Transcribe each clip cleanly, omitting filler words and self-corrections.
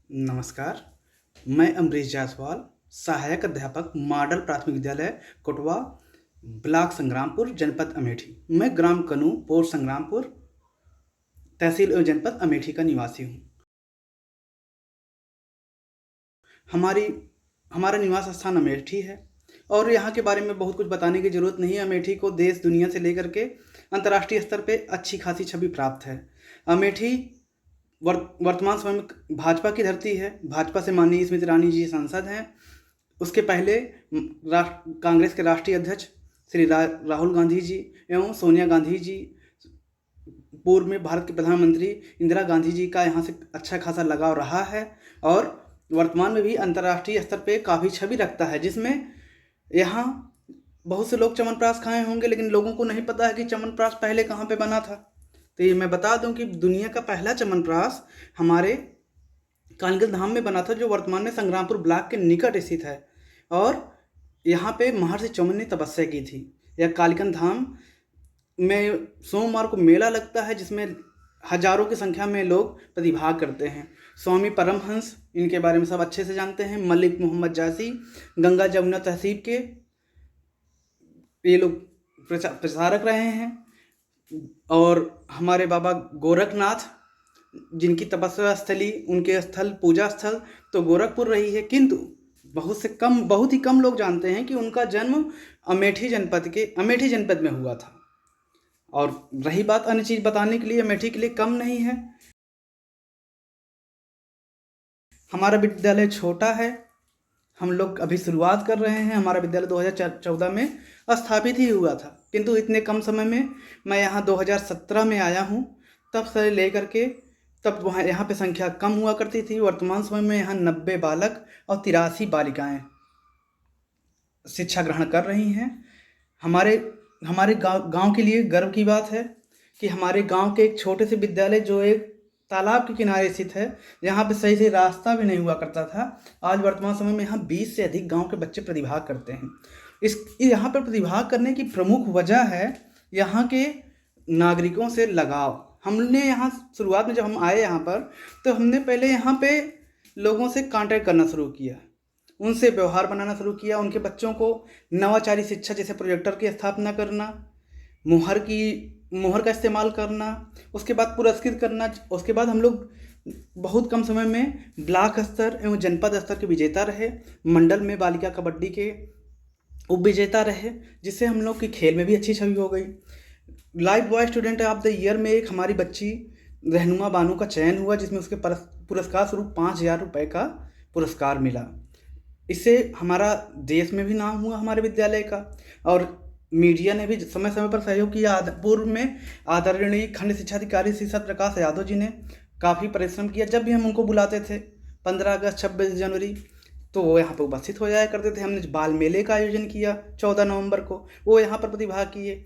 नमस्कार। मैं अमरीश जायसवाल, सहायक अध्यापक मॉडल प्राथमिक विद्यालय कोटवा, ब्लॉक संग्रामपुर, जनपद अमेठी। मैं ग्राम कनू, पोस्ट संग्रामपुर, तहसील एवं जनपद अमेठी का निवासी हूँ। हमारी हमारा निवास स्थान अमेठी है और यहाँ के बारे में बहुत कुछ बताने की ज़रूरत नहीं है। अमेठी को देश दुनिया से लेकर के अंतर्राष्ट्रीय स्तर पे अच्छी खासी छवि प्राप्त है। अमेठी वर्तमान समय में भाजपा की धरती है। भाजपा से माननीय स्मृति ईरानी जी सांसद हैं। उसके पहले कांग्रेस के राष्ट्रीय अध्यक्ष श्री राहुल गांधी जी एवं सोनिया गांधी जी, पूर्व में भारत के प्रधानमंत्री इंदिरा गांधी जी का यहाँ से अच्छा खासा लगाव रहा है और वर्तमान में भी अंतर्राष्ट्रीय स्तर पे काफ़ी छवि रखता है, जिसमें यहाँ बहुत से लोग च्यवनप्राश खाए होंगे, लेकिन लोगों को नहीं पता है कि च्यवनप्राश पहले कहाँ पे बना था। तो ये मैं बता दूं कि दुनिया का पहला च्यवनप्राश हमारे कालीगंज धाम में बना था, जो वर्तमान में संग्रामपुर ब्लॉक के निकट स्थित है। और यहाँ पे महर्षि चौमन ने तपस्या की थी। यह कालीगंज धाम में सोमवार को मेला लगता है, जिसमें हजारों की संख्या में लोग प्रतिभाग करते हैं। स्वामी परमहंस, इनके बारे में सब अच्छे से जानते हैं। मलिक मोहम्मद जासी, गंगा जमुना तहसीब के ये लोग प्रचारक रहे हैं। और हमारे बाबा गोरखनाथ, जिनकी तपस्या स्थली, उनके स्थल, पूजा स्थल तो गोरखपुर रही है, किंतु बहुत ही कम लोग जानते हैं कि उनका जन्म अमेठी जनपद में हुआ था। और रही बात अन्य चीज़ बताने के लिए, अमेठी के लिए कम नहीं है। हमारा विद्यालय छोटा है, हम लोग अभी शुरुआत कर रहे हैं। हमारा विद्यालय 2014 में स्थापित ही हुआ था, किंतु इतने कम समय में मैं यहाँ 2017 में आया हूँ। तब से लेकर के तब वहाँ यहाँ पे संख्या कम हुआ करती थी। वर्तमान समय में यहाँ 90 बालक और 83 बालिकाएँ शिक्षा ग्रहण कर रही हैं। हमारे हमारे गांव के लिए गर्व की बात है कि हमारे गांव के एक छोटे से विद्यालय, जो एक तालाब के किनारे स्थित है, यहाँ पे सही से रास्ता भी नहीं हुआ करता था, आज वर्तमान समय में यहाँ 20 से अधिक गांव के बच्चे प्रतिभाग करते हैं। यहाँ पर प्रतिभाग करने की प्रमुख वजह है यहाँ के नागरिकों से लगाव। हमने यहाँ शुरुआत में जब हम आए यहाँ पर, तो हमने पहले यहाँ पे लोगों से कांटेक्ट करना शुरू किया, उनसे व्यवहार बनाना शुरू किया। उनके बच्चों को नवाचारी शिक्षा, जैसे प्रोजेक्टर की स्थापना करना, मोहर का इस्तेमाल करना, उसके बाद पुरस्कृत करना। उसके बाद हम लोग बहुत कम समय में ब्लॉक स्तर एवं जनपद स्तर के विजेता रहे। मंडल में बालिका कबड्डी के उप विजेता रहे, जिससे हम लोग की खेल में भी अच्छी छवि हो गई। Life boy student of the year में एक हमारी बच्ची रहनुमा बानू का चयन हुआ, जिसमें उसके पुरस्कार स्वरूप 5,000 रुपये का पुरस्कार मिला। इससे हमारा देश में भी नाम हुआ हमारे विद्यालय का, और मीडिया ने भी समय समय पर सहयोग किया। पूर्व में आदरणीय खंड शिक्षाधिकारी श्री सत्य प्रकाश यादव जी ने काफ़ी परिश्रम किया। जब भी हम उनको बुलाते थे 15 अगस्त 26 जनवरी, तो वो यहाँ पर उपस्थित हो जाया करते थे। हमने बाल मेले का आयोजन किया 14 नवंबर को, वो यहाँ पर प्रतिभाग किए।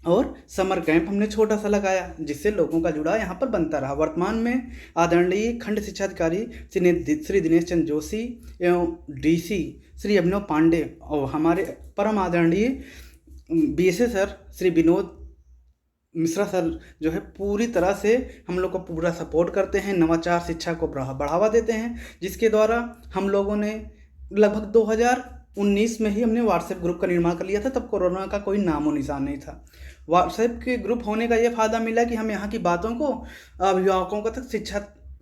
और समर कैंप हमने छोटा सा लगाया, जिससे लोगों का जुड़ाव यहाँ पर बनता रहा। वर्तमान में आदरणीय खंड शिक्षाधिकारी श्री दिनेश चंद्र जोशी एवं डीसी श्री अभिनव पांडे और हमारे परम आदरणीय BSA sir Shri Vinod Mishra sir जो है, पूरी तरह से हम लोग को पूरा सपोर्ट करते हैं, नवाचार शिक्षा को बढ़ावा देते हैं, जिसके द्वारा हम लोगों ने लगभग 2019 में ही हमने व्हाट्सएप ग्रुप का निर्माण कर लिया था। तब कोरोना का कोई नामो निशान नहीं था। व्हाट्सएप के ग्रुप होने का ये फ़ायदा मिला कि हम यहाँ की बातों को अभिभावकों का तक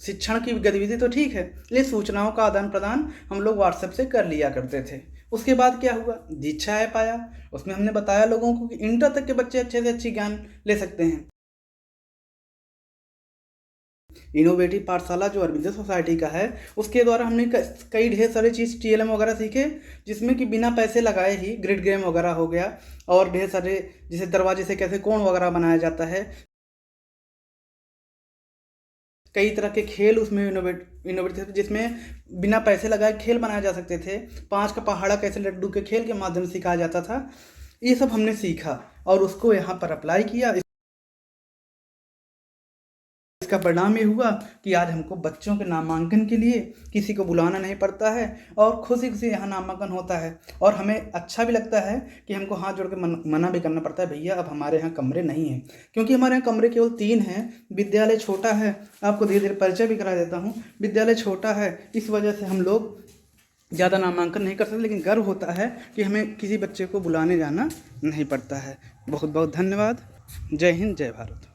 शिक्षण की गतिविधि तो ठीक है, लेकिन सूचनाओं का आदान प्रदान हम लोग व्हाट्सएप से कर लिया करते थे। उसके बाद क्या हुआ, दीक्षा ऐप आया। उसमें हमने बताया लोगों को कि इंटर तक के बच्चे अच्छे से अच्छी ज्ञान ले सकते हैं। इनोवेटिव पाठशाला जो अरविंदो सोसाइटी का है, उसके द्वारा हमने कई ढेर सारी चीज़ TLM वगैरह सीखे, जिसमें कि बिना पैसे लगाए ही ग्रिड गेम वगैरह हो गया, और ढेर सारे जैसे दरवाजे से कैसे कोण वगैरह बनाया जाता है, कई तरह के खेल उसमें इनोवेटिव थे, जिसमें बिना पैसे लगाए खेल बनाए जा सकते थे। 5 का पहाड़ा कैसे लड्डू के खेल के माध्यम से सिखाया जाता था, ये सब हमने सीखा और उसको यहाँ पर अप्लाई किया। इसका परिणाम ये हुआ कि आज हमको बच्चों के नामांकन के लिए किसी को बुलाना नहीं पड़ता है और खुशी खुशी यहाँ नामांकन होता है। और हमें अच्छा भी लगता है कि हमको हाथ जोड़ के मना भी करना पड़ता है, भैया अब हमारे यहाँ कमरे नहीं हैं, क्योंकि हमारे यहाँ कमरे केवल 3 हैं। विद्यालय छोटा है, आपको धीरे धीरे परिचय भी करा देता हूँ। विद्यालय छोटा है, इस वजह से हम लोग ज़्यादा नामांकन नहीं कर सकते, लेकिन गर्व होता है कि हमें किसी बच्चे को बुलाने जाना नहीं पड़ता है। बहुत बहुत धन्यवाद। जय हिंद, जय भारत।